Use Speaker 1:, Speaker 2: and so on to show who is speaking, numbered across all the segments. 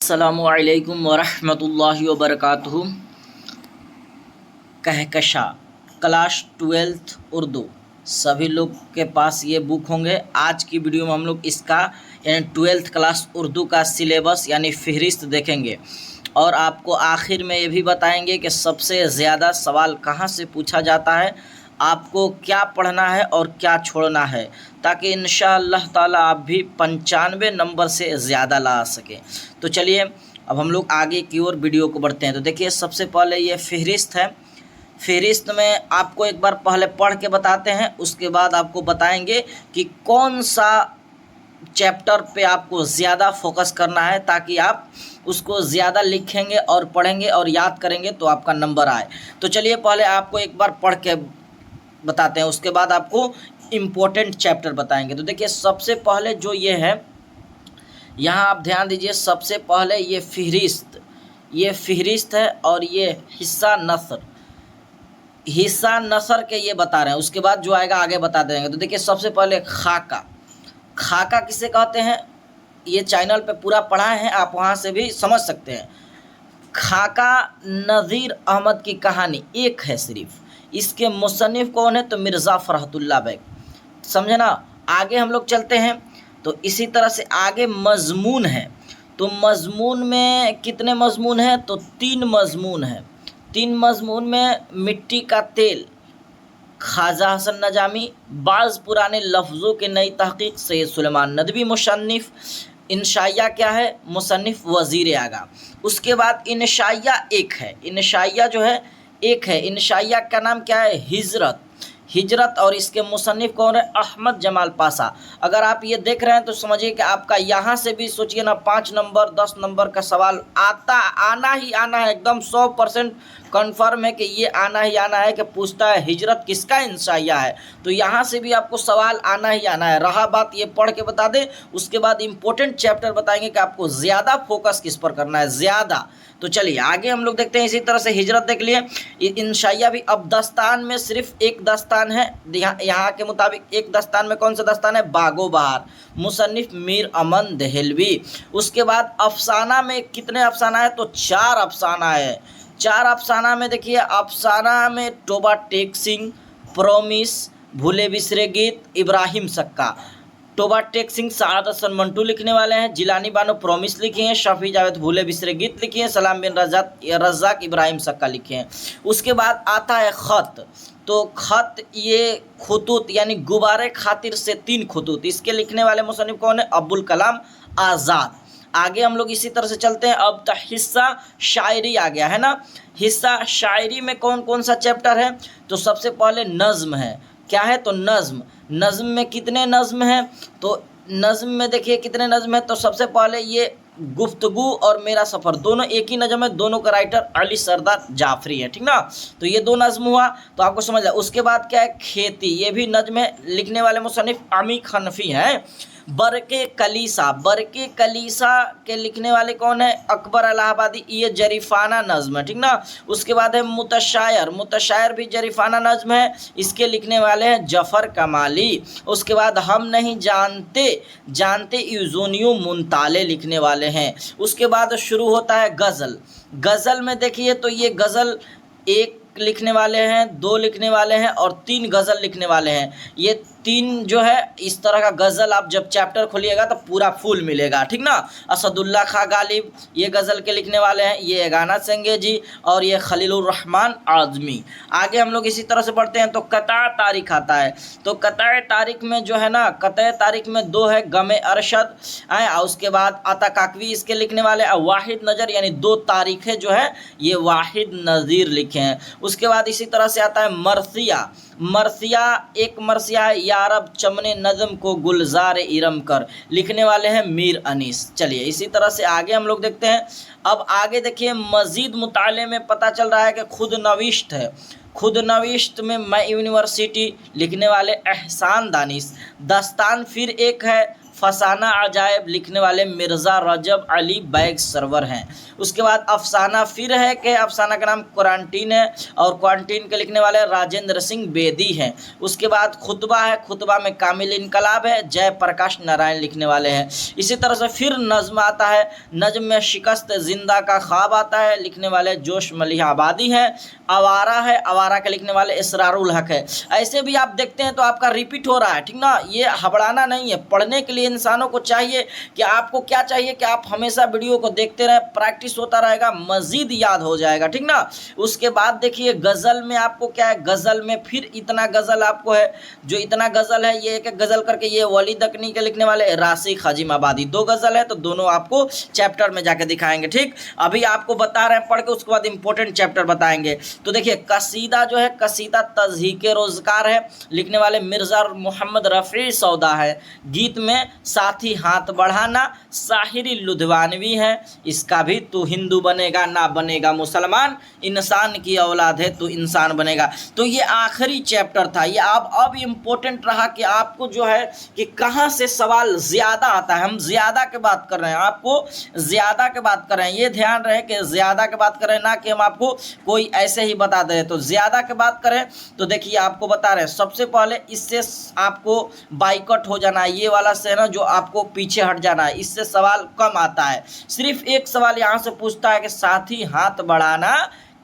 Speaker 1: अस्सलामुअलैकुम वरहमतुल्लाहि वबरकातुहू। Kahkasha class 12th Urdu, सभी लोग के पास ये बुक होंगे। आज की वीडियो में हम लोग इसका यानी 12th क्लास उर्दू का सिलेबस यानी फहरिस्त देखेंगे और आपको आखिर में ये भी बताएंगे कि सबसे ज़्यादा सवाल कहाँ से पूछा जाता है, आपको क्या पढ़ना है और क्या छोड़ना है, ताकि इंशाअल्लाह ताला आप भी 95 नंबर से ज़्यादा ला सकें। तो चलिए अब हम लोग आगे की ओर वीडियो को बढ़ते हैं। तो देखिए सबसे पहले ये फहरिस्त है। फहरिस्त में आपको एक बार पहले पढ़ के बताते हैं, उसके बाद आपको बताएंगे कि कौन सा चैप्टर पे आपको ज़्यादा फोकस करना है, ताकि आप उसको ज़्यादा लिखेंगे और पढ़ेंगे और याद करेंगे तो आपका नंबर आए। तो चलिए पहले आपको एक बार पढ़ के बताते हैं, उसके बाद आपको इम्पोर्टेंट चैप्टर बताएंगे। तो देखिए सबसे पहले जो ये है, यहाँ आप ध्यान दीजिए, सबसे पहले ये फहरिस्त है और ये हिस्सा नसर के ये बता रहे हैं। उसके बाद जो आएगा आगे बता देंगे। तो देखिए सबसे पहले खाका किसे कहते हैं, ये चैनल पे पूरा पढ़ाए हैं, आप वहाँ से भी समझ सकते हैं। खाका नज़ीर अहमद की कहानी एक है सिर्फ, इसके मुसन्निफ कौन है तो मिर्ज़ा फ़रहतुल्लाह बैग, समझे ना। आगे हम लोग चलते हैं। तो इसी तरह से आगे मज़मून है। तो मज़मून में कितने मज़मून हैं तो 3 मज़मून हैं। 3 मज़मून में मिट्टी का तेल, ख्वाजा हसन नजामी, बाज़ पुराने लफ्ज़ों के नई तहक़ीक़ सैयद सुलेमान नदवी मुसन्निफ। इंशाइया क्या है, मुसन्निफ वज़ीर आगा। उसके बाद इंशाइया एक है, इंशाइया जो है एक है। इंशाइया का नाम क्या है, हिजरत और इसके मुसन्निफ कौन है, अहमद जमाल पासा। अगर आप ये देख रहे हैं तो समझिए कि आपका यहाँ से भी सोचिए ना 5 नंबर 10 नंबर का सवाल आना ही आना है। एकदम 100% कन्फर्म है कि ये आना ही आना है कि पूछता है हिजरत किसका इंशाइया है, तो यहाँ से भी आपको सवाल आना ही आना है। रहा बात ये पढ़ के बता दें, उसके बाद इम्पोर्टेंट चैप्टर बताएंगे कि आपको ज़्यादा फोकस किस पर करना है, ज़्यादा। तो चलिए आगे हम लोग देखते हैं। इसी तरह से हिजरत देख लिए, इंशाइया भी। अब दस्तान में सिर्फ एक दस्तान है, यहाँ के मुताबिक एक दस्तान में कौन सा दस्तान है, बागो बहार, मुसन्निफ मीर अमन दहलवी। उसके बाद अफसाना में कितने अफसाना है तो 4 अफसाना है। 4 अफसाना में देखिए, अफसाना में टोबा टेक सिंह, प्रोमिस, भूले बिसरे गीत, इब्राहिम सक्का। टोबा टेक सिंह साद हसन मंटू लिखने वाले हैं, जिलानी बानो प्रोमिस लिखे हैं, शफी जावेद भूले बिसरे गीत लिखे हैं, सलाम बिन रज़ाक इब्राहिम सक्का लिखे हैं। उसके बाद आता है ख़त। तो ख़त ये खुतूत यानी गुबारे खातिर से 3 खुतूत, इसके लिखने वाले मुसन्निफ कौन है, अब्दुल कलाम आज़ाद। आगे हम लोग इसी तरह से चलते हैं। अब तो हिस्सा शायरी आ गया है ना। हिस्सा शायरी में कौन कौन सा चैप्टर है तो सबसे पहले नज़्म है। क्या है तो नज़्म में कितने नज़्म हैं तो नज़्म में देखिए कितने नज़्म है तो सबसे पहले ये गुफ्तगू और मेरा सफ़र, दोनों एक ही नज़्म है, दोनों का राइटर अली सरदार जाफरी है, ठीक ना। तो ये 2 नज़्म हुआ तो आपको समझ लिया। उसके बाद क्या है, खेती, ये भी नज़्म है, लिखने वाले मुसन्निफ अमी हनफी हैं। बरके कलीसा के लिखने वाले कौन है, अकबर इलाहाबादी, ये जरीफाना नज़्म है, ठीक ना। उसके बाद है मुतशायर भी जरीफाना नज़्म है, इसके लिखने वाले हैं जफ़र कमाली। उसके बाद हम नहीं जानते यूज़ोनियो मुंताले लिखने वाले हैं। उसके बाद शुरू होता है गज़ल में देखिए तो ये गज़ल 1 लिखने वाले हैं, 2 लिखने वाले हैं और 3 गज़ल लिखने वाले हैं। ये 3 जो है इस तरह का गज़ल आप जब चैप्टर खोलिएगा तो पूरा फुल मिलेगा, ठीक ना। असदुल्ला खां गालिब ये गज़ल के लिखने वाले हैं, ये एगाना सेंगेजी और ये खलीलुर रहमान आज़मी। आगे हम लोग इसी तरह से पढ़ते हैं। तो कता तारीख आता है। तो कता तारीख में जो है ना, कता तारीख में 2 है, गमे अरशद और उसके बाद आता काकवी इसके लिखने वाले, वाहिद नज़र यानी 2 तारीखें जो है ये वाहिद नज़ीर लिखे हैं। उसके बाद इसी तरह से आता है एक मरसिया है, यारब चमने नज़म को गुलजार इरम कर, लिखने वाले हैं मीर अनीस। चलिए इसी तरह से आगे हम लोग देखते हैं। अब आगे देखिए मज़ीद मुताले में पता चल रहा है कि खुद नविश्त है। खुद नविश्त में मैं यूनिवर्सिटी लिखने वाले एहसान दानिश। दस्तान फिर एक है, फसाना अजायब लिखने वाले मिर्ज़ा रजब अली बैग सरवर हैं। उसके बाद अफसाना फिर है कि अफसाना का नाम क्वारंटीन है और क्वारंटीन के लिखने वाले राजेंद्र सिंह बेदी हैं। उसके बाद खुतबा है, खुतबा में कामिल इनकलाब है, जयप्रकाश नारायण लिखने वाले हैं। इसी तरह से फिर नज़्म आता है, नज़्म में शिकस्त जिंदा का ख्वाब आता है, लिखने वाले जोश मलिह आबादी हैं। आवारा है, आवारा के लिखने वाले इसरारुल हक है। ऐसे भी आप देखते हैं तो आपका रिपीट हो रहा है, ठीक ना, ये हबड़ाना नहीं है। पढ़ने के लिए इंसानों को चाहिए कि आपको क्या चाहिए कि आप हमेशा वीडियो को देखते रहें, प्रैक्टिस होता रहेगा, मज़ीद याद हो जाएगा, ठीक ना। उसके बाद देखिए गज़ल में आपको क्या है, गज़ल में फिर इतना गज़ल आपको है, जो इतना गज़ल है ये एक एक गज़ल करके, ये वली दकनी के लिखने वाले राशिक हजीम आबादी, 2 गज़ल है, तो दोनों आपको चैप्टर में जाके दिखाएंगे, ठीक। अभी आपको बता रहे हैं पढ़ के, उसके बाद इंपॉर्टेंट चैप्टर बताएंगे। तो देखिए कसीदा जो है, कसीदा तज़हीके रोज़गार है, लिखने वाले मिर्ज़ा मोहम्मद रफ़ी सौदा है। गीत में साथी हाथ बढ़ाना, साहिरी लुधियानवी है। इसका भी तू हिंदू बनेगा ना बनेगा मुसलमान, इंसान की औलाद है तो इंसान बनेगा। तो ये आखिरी चैप्टर था, ये अब इम्पोर्टेंट रहा कि आपको जो है कि कहाँ से सवाल ज़्यादा आता है। हम ज़्यादा के बात कर रहे हैं, आपको ज़्यादा के बात कर रहे हैं, ये ध्यान रहे कि ज़्यादा के बात करें, ना कि हम आपको कोई ऐसे ही बता दें। तो ज़्यादा के बात करें तो देखिए आपको बता रहे हैं, सबसे पहले इससे आपको बाइकआउट हो जाना है, ये वाला से ना जो आपको पीछे हट जाना है, इससे सवाल कम आता है। सिर्फ एक सवाल यहाँ से पूछता है कि साथी हाथ बढ़ाना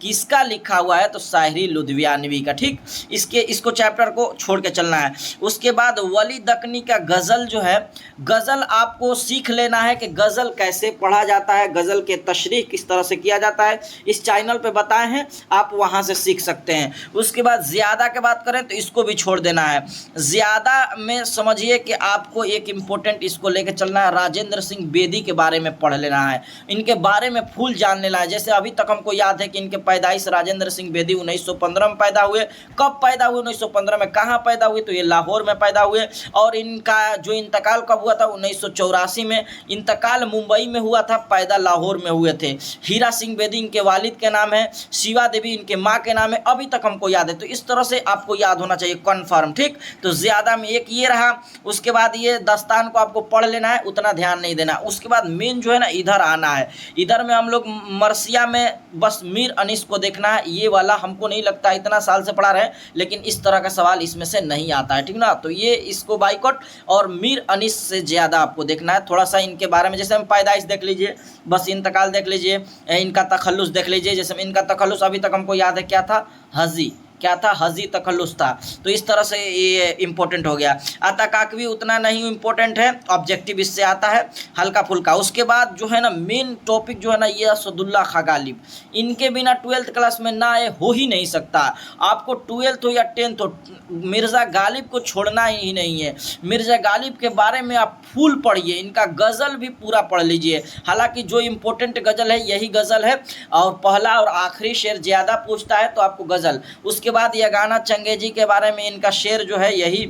Speaker 1: किसका लिखा हुआ है, तो शायरी लुधियानवी का, ठीक। इसको चैप्टर को छोड़ के चलना है। उसके बाद वली दकनी का गज़ल जो है, गज़ल आपको सीख लेना है कि गज़ल कैसे पढ़ा जाता है, गज़ल के तशरीह किस तरह से किया जाता है, इस चैनल पे बताए हैं, आप वहाँ से सीख सकते हैं। उसके बाद ज़्यादा की बात करें तो इसको भी छोड़ देना है। ज़्यादा में समझिए कि आपको एक इम्पोर्टेंट इसको लेकर चलना है, राजेंद्र सिंह बेदी के बारे में पढ़ लेना है, इनके बारे में फुल जान लेना है। जैसे अभी तक हमको याद है कि इनके पैदाइश राजेंद्र सिंह बेदी 1915 में पैदा हुए। कब पैदा हुए 1915 में, कहाँ पैदा हुए, तो ये लाहौर में पैदा हुए। और इनका जो इंतकाल कब हुआ था, 1984 में। इंतकाल मुंबई में हुआ था, पैदा लाहौर में हुए थे। हीरा सिंह बेदी इनके वालिद के नाम है, शिवा देवी इनके माँ के नाम है, अभी तक हमको याद है। तो इस तरह से आपको याद होना चाहिए कन्फर्म, ठीक। तो ज़्यादा में एक ये रहा। उसके बाद ये दस्तान को आपको पढ़ लेना है, उतना ध्यान नहीं देना। उसके बाद मेन जो है ना इधर आना है, इधर में हम लोग मरसिया में बस मीर अनीस को देखना है। ये वाला हमको नहीं लगता इतना साल से पढ़ा रहे, लेकिन इस तरह का सवाल इसमें से नहीं आता है, ठीक ना। तो ये इसको बाइकआउट और मीर अनीस से ज़्यादा आपको देखना है। थोड़ा सा इनके बारे में, जैसे हम पैदाइश देख लीजिए, बस इंतकाल देख लीजिए, इनका तखल्लुस देख लीजिए। जैसे इनका तखल्लुस अभी तक हमको याद है क्या था, हजी, क्या था, हजी तखल्लुस था। तो इस तरह से ये इंपॉर्टेंट हो गया। अताकाकवी उतना नहीं इंपॉर्टेंट है, ऑब्जेक्टिव इससे आता है हल्का फुल्का। उसके बाद जो है ना मेन टॉपिक जो है ना ये असदुल्ला खां गालिब, इनके बिना 12th क्लास में ना आए हो ही नहीं सकता। आपको 12th हो या 10th हो, मिर्ज़ा गालिब को छोड़ना ही नहीं है। मिर्ज़ा गालिब के बारे में आप फुल पढ़िए, इनका गज़ल भी पूरा पढ़ लीजिए। हालांकि जो इम्पोर्टेंट गज़ल है यही गज़ल है, और पहला और आखिरी शेर ज़्यादा पूछता है तो आपको गज़ल। उसके बाद यगाना चंगेजी के बारे में इनका शेर जो है यही,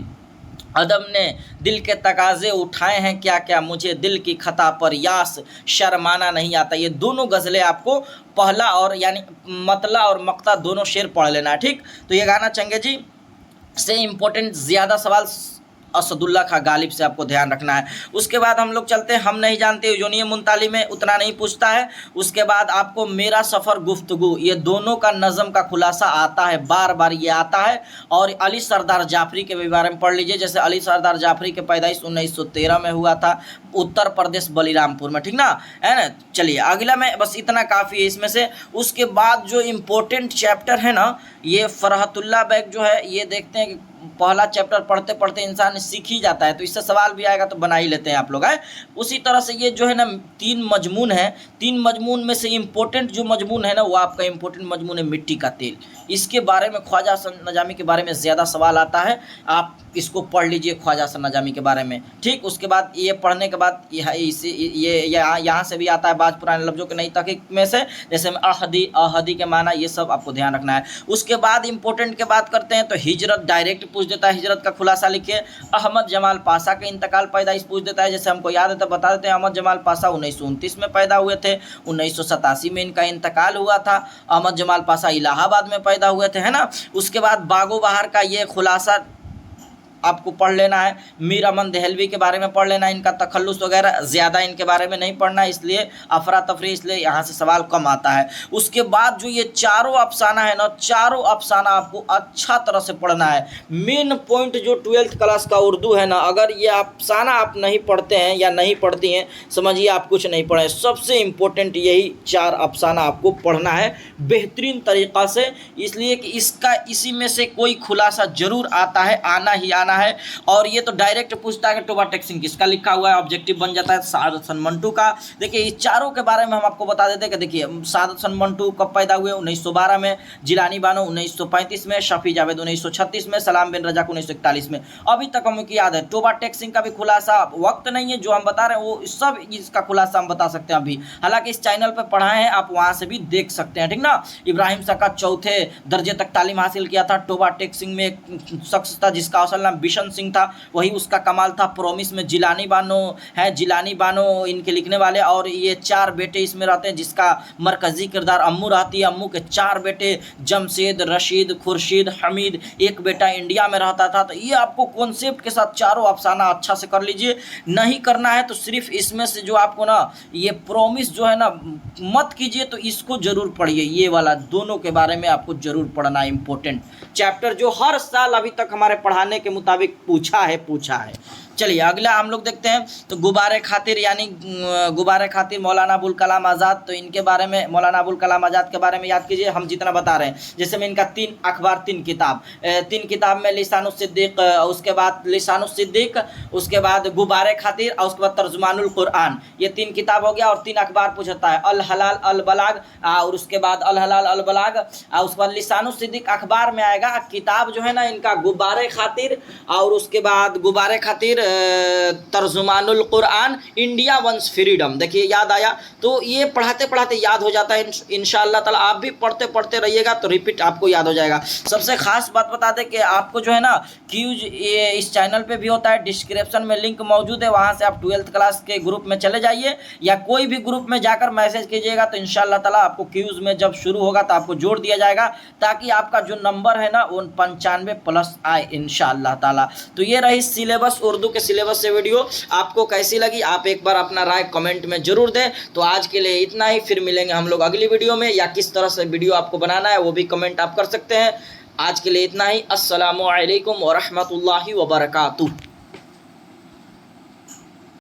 Speaker 1: अदम ने दिल के तकाजे उठाए हैं क्या क्या, मुझे दिल की खता पर यास शर्माना नहीं आता। ये दोनों गज़लें आपको पहला और यानी मतला और मक्ता दोनों शेर पढ़ लेना है, ठीक। तो ये गाना चंगेजी से इम्पोर्टेंट ज़्यादा सवाल असदुल्ला खां गालिब से आपको ध्यान रखना है। उसके बाद हम लोग चलते हैं, हम नहीं जानते यूनिय मुंताली में उतना नहीं पूछता है। उसके बाद आपको मेरा सफ़र गुफ्तगू, ये दोनों का नज़म का खुलासा आता है, बार बार ये आता है। और अली सरदार जाफरी के भी बारे में पढ़ लीजिए। जैसे अली सरदार जाफरी के पैदाइश 1913 में हुआ था, उत्तर प्रदेश बलिरामपुर में, ठीक ना, है ना। चलिए अगला में बस इतना काफ़ी है इसमें से। उसके बाद जो इम्पोर्टेंट चैप्टर है ना, ये फरहतुल्लाह बैग जो है, ये देखते हैं कि पहला चैप्टर पढ़ते पढ़ते इंसान सीख ही जाता है, तो इससे सवाल भी आएगा तो बना ही लेते हैं आप लोग, है। उसी तरह से ये जो है ना 3 मजमून है, 3 मजमून में से इम्पोर्टेंट जो मजमून है ना वो आपका इम्पोर्टेंट मजमून है मिट्टी का तेल। इसके बारे में ख्वाजा हसन नजामी के बारे में ज़्यादा सवाल आता है, आप इसको पढ़ लीजिए ख्वाजा हसन नजामी के बारे में, ठीक। उसके बाद ये पढ़ने के बाद ये यहाँ से भी आता है बाज़ पुराने लफ्ज़ों के नई तहक़ीक़ में से, जैसे अहदी के माना, ये सब आपको ध्यान रखना है। उसके बाद इम्पोर्टेंट की बात करते हैं तो हिजरत डायरेक्ट पूछ देता है, हिजरत का खुलासा लिखिए। अहमद जमाल पाशा के इंतकाल पैदाइश पूछ देता है, जैसे हमको याद है तो बता देते हैं। अहमद जमाल पाशा 1929 में पैदा हुए थे, 1987 में इनका इंतकाल हुआ था। अहमद जमाल पाशा इलाहाबाद में पैदा हुए थे, है ना। उसके बाद बागो बहार का ये खुलासा आपको पढ़ लेना है, मीर अमन देहलवी के बारे में पढ़ लेना है, इनका तखल्लुस वगैरह ज़्यादा इनके बारे में नहीं पढ़ना, इसलिए अफरा तफरी, इसलिए यहाँ से सवाल कम आता है। उसके बाद जो ये चारों अफसाना है ना, चारों अफसाना आपको अच्छा तरह से पढ़ना है। मेन पॉइंट जो 12th क्लास का उर्दू है ना, अगर ये अफसाना आप नहीं पढ़ते हैं या नहीं पढ़ती हैं, समझिए आप कुछ नहीं पढ़े। सबसे इम्पोर्टेंट यही 4 अफसाना आपको पढ़ना है बेहतरीन तरीक़ा से, इसलिए कि इसी में से कोई खुलासा जरूर आता है, आना ही आना है। और ये तो डायरेक्ट पूछता है कि टोबा टेक्सिंग किसका लिखा हुआ है, ऑब्जेक्टिव बन जाता है सादत हसन मंटू का। देखिए इस चारों के बारे में हम आपको बता देते हैं कि देखिए सादत हसन मंटू कब पैदा हुए, 1912 में, जिलानी बानो 1935 में, शफी जावेद 1936 में, सलाम बिन रजा 1941 में। अभी तक हमें याद है। टोबा टेक्सिंग का भी खुलासा वक्त नहीं है, जो हम बता रहे हैं वो सब इसका खुलासा हम बता सकते हैं अभी, हालांकि इस चैनल पर पढ़ाए हैं, आप वहाँ से भी देख सकते हैं, ठीक ना। इब्राहिम शाह का 4थे दर्जे तक तालीम हासिल किया था। टोबा टेक्सिंग में एक शख्स था जिसका असल नाम बिशन सिंह था, वही उसका कमाल था। प्रोमिस में जिलानी बानो है, जिलानी बानो इनके लिखने वाले, और ये 4 बेटे इसमें रहते हैं, जिसका मरकजी किरदार अम्मू रहती है। अम्मू के 4 बेटे जमशेद, रशीद, खुर्शीद, हमीद, एक बेटा इंडिया में रहता था। तो ये आपको कॉन्सेप्ट के साथ चारों अफसाना अच्छा से कर लीजिए। नहीं करना है तो सिर्फ इसमें से जो आपको ना ये प्रोमिस जो है ना मत कीजिए, तो इसको जरूर पढ़िए, ये वाला दोनों के बारे में आपको जरूर पढ़ना है। इंपॉर्टेंट चैप्टर जो हर साल अभी तक हमारे पढ़ाने के मुताबिक पूछा है। चलिए अगला हम लोग देखते हैं। तो गुबारे खातिर यानी गुबारे खातिर मौलाना अबुल कलाम आज़ाद, तो इनके बारे में, मौलाना अबुल कलाम आज़ाद के बारे में याद कीजिए, हम जितना बता रहे हैं। जैसे में इनका 3 अखबार 3 किताब, 3 किताब में लिसानुस सिद्दीक, उसके बाद लिसानुस सिद्दीक, उसके बाद गुबारे खातिर, और उसके बाद तर्जुमानुल कुरान, ये 3 किताब हो गया। और 3 अखबार पूछता है, अल हलाल अल बलाग, और उसके बाद अल हलाल अल बलाग, और उसके बाद लिसानुस सिद्दीक अखबार में आएगा। किताब जो है ना इनका गुबारे खातिर, और उसके बाद गुबारे खातिर Tarjumanul Quran, India once freedom. देखिए याद आया, तो ये पढ़ाते पढ़ाते याद हो जाता है इंशाअल्लाह ताला। आप भी पढ़ते पढ़ते रहिएगा तो रिपीट आपको याद हो जाएगा। सबसे खास बात बता दें कि आपको जो है ना क्यूज ये इस चैनल पे भी होता है, डिस्क्रिप्शन में लिंक मौजूद है, वहाँ से आप 12th क्लास के ग्रुप में चले जाइए, या कोई भी ग्रुप में जाकर मैसेज कीजिएगा, तो इंशाअल्लाह ताला आपको क्यूज में जब शुरू होगा तो आपको जोड़ दिया जाएगा, ताकि आपका जो नंबर है ना वो 95+ आए इंशाअल्लाह ताला। तो ये रही सिलेबस, उर्दू के सिलेबस से वीडियो। आपको कैसी लगी आप एक बार अपना राय कमेंट में जरूर दें। तो आज के लिए इतना ही, फिर मिलेंगे हम लोग अगली वीडियो में, या किस तरह से वीडियो आपको बनाना है वो भी कमेंट आप कर सकते हैं। आज के लिए इतना ही। अस्सलामु अलैकुम व रहमतुल्लाहि व बरकातुहू।